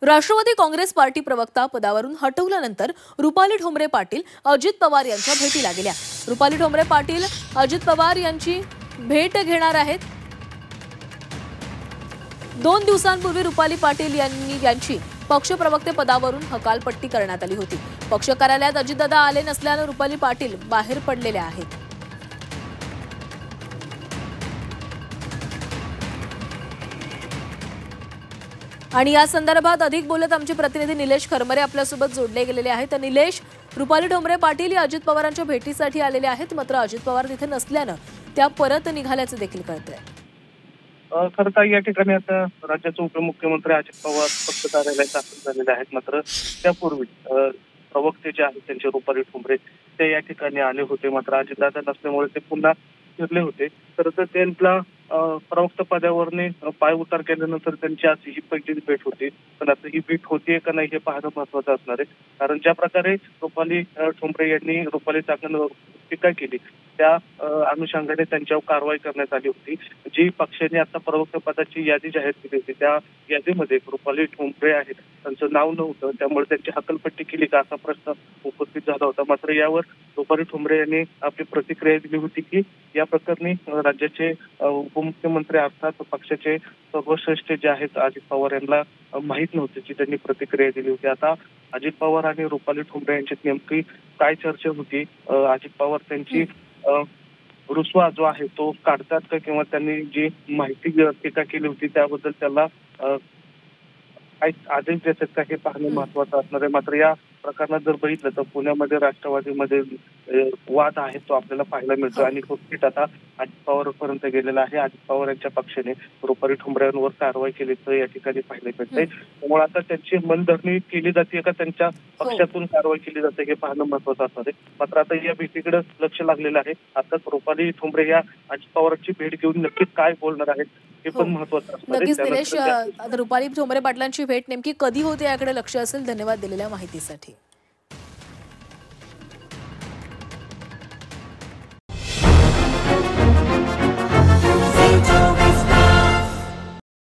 Rashtrawadi Congress party प्रवक्ता पदावरून हटवल्यानंतर रुपाली ठोंबरे पाटील अजित पवार यांच्या भेटीला गेल्या। रुपाली ठोंबरे पाटील अजित पवार यांची भेट घेणार आहेत। 2 दिवसांपूर्वी रुपाली पाटील यांची पक्ष प्रवक्ते पदावरून हकालपट्टी करण्यात आली होती। पक्ष कार्यालयात अजितदादा आले नसल्याने रुपाली पाटील बाहेर पडलेल्या आहेत। आणि या संदर्भात अधिक बोलत आमचे प्रतिनिधी निलेश खरमरे आपल्यासोबत जोडले गेलेले आहेत। तर निलेश, रुपाली ठोंबरे पाटील या अजित पवारांच्या भेटीसाठी आलेले आहेत, मात्र अजित पवार तिथे नसल्याने त्या परत निघाल्याचे देखील कळतंय। खरं तर या ठिकाणी आता राज्याचे उपमुख्यमंत्री अजित पवार पक्ष कार्यालयात दाखल झालेले आहेत, मात्र त्यापूर्वी प्रवक्ते जे आहेत त्यांचे रुपाली ठोंबरे ते या ठिकाणी आले होते, मात्र अजितदादा नसल्यामुळे ते पुन्हा फिरले होते। तर त्यांना प्रवक्ता पदावरने पाय उतार केल्यानंतर त्यांची आज ही पहिलीच भेट होती। पण आता ही भेट होतीये का नाही हे पाहणं महत्वाचं असणार आहे, कारण ज्या प्रकारे रुपाली ठोंबरे यांनी रुपाली चाकणवर टीका केली त्या अनुषंगाने त्यांच्यावर कारवाई करण्यात आली होती। जी पक्षाने आता प्रवक्ता पदाची यादी जाहीर केली होती त्या यादीमध्ये रुपाली ठोंबरे आहेत त्यांचं नाव नव्हतं, त्यामुळे त्यांची हकालपट्टी केली का असा प्रश्न उपस्थित झाला होता। मात्र यावर रुपाली ठोंबरे यांनी आपली प्रतिक्रिया दिली होती की या प्रकरणी राज्याचे उपमुख्यमंत्री अर्थात पक्षाचे सर्वश्रेष्ठ जे आहेत अजित पवार यांना माहीत नव्हते, की त्यांनी प्रतिक्रिया दिली होती। आता अजित पवार आणि रुपाली ठोंबरे यांच्यात नेमकी काय चर्चा होती, अजित पवार त्यांची रुसवा जो आहे तो काढतात का, किंवा त्यांनी जी माहिती टीका केली होती त्याबद्दल त्याला काय आदेश देतात का हे पाहणं महत्वाचं असणार आहे। मात्र या प्रकरणात जर बघितलं तर पुण्यामध्ये राष्ट्रवादीमध्ये वाद आहे तो आपल्याला पाहायला मिळतो आणि तो थेट आता अजित पवार पर्यंत गेलेला आहे। अजित पवार यांच्या पक्षाने रुपाली ठोंबऱ्यांवर कारवाई केल्याचं या ठिकाणी पाहायला मिळतंय। त्यामुळे आता त्यांची मनधरणी केली जाते का त्यांच्या पक्षातून कारवाई केली जाते हे पाहणं महत्वाचं असणार आहे। मात्र आता या भेटीकडे लक्ष लागलेलं आहे। आता रुपाली ठोंबरे या अजित पवारांची भेट घेऊन नक्कीच काय बोलणार आहेत हे पण महत्वाचं असणार आहे। नक्कीच निलेश, रुपाली ठोंबरे पाटलांची भेट नेमकी कधी होते याकडे लक्ष असेल। धन्यवाद दिलेल्या माहितीसाठी।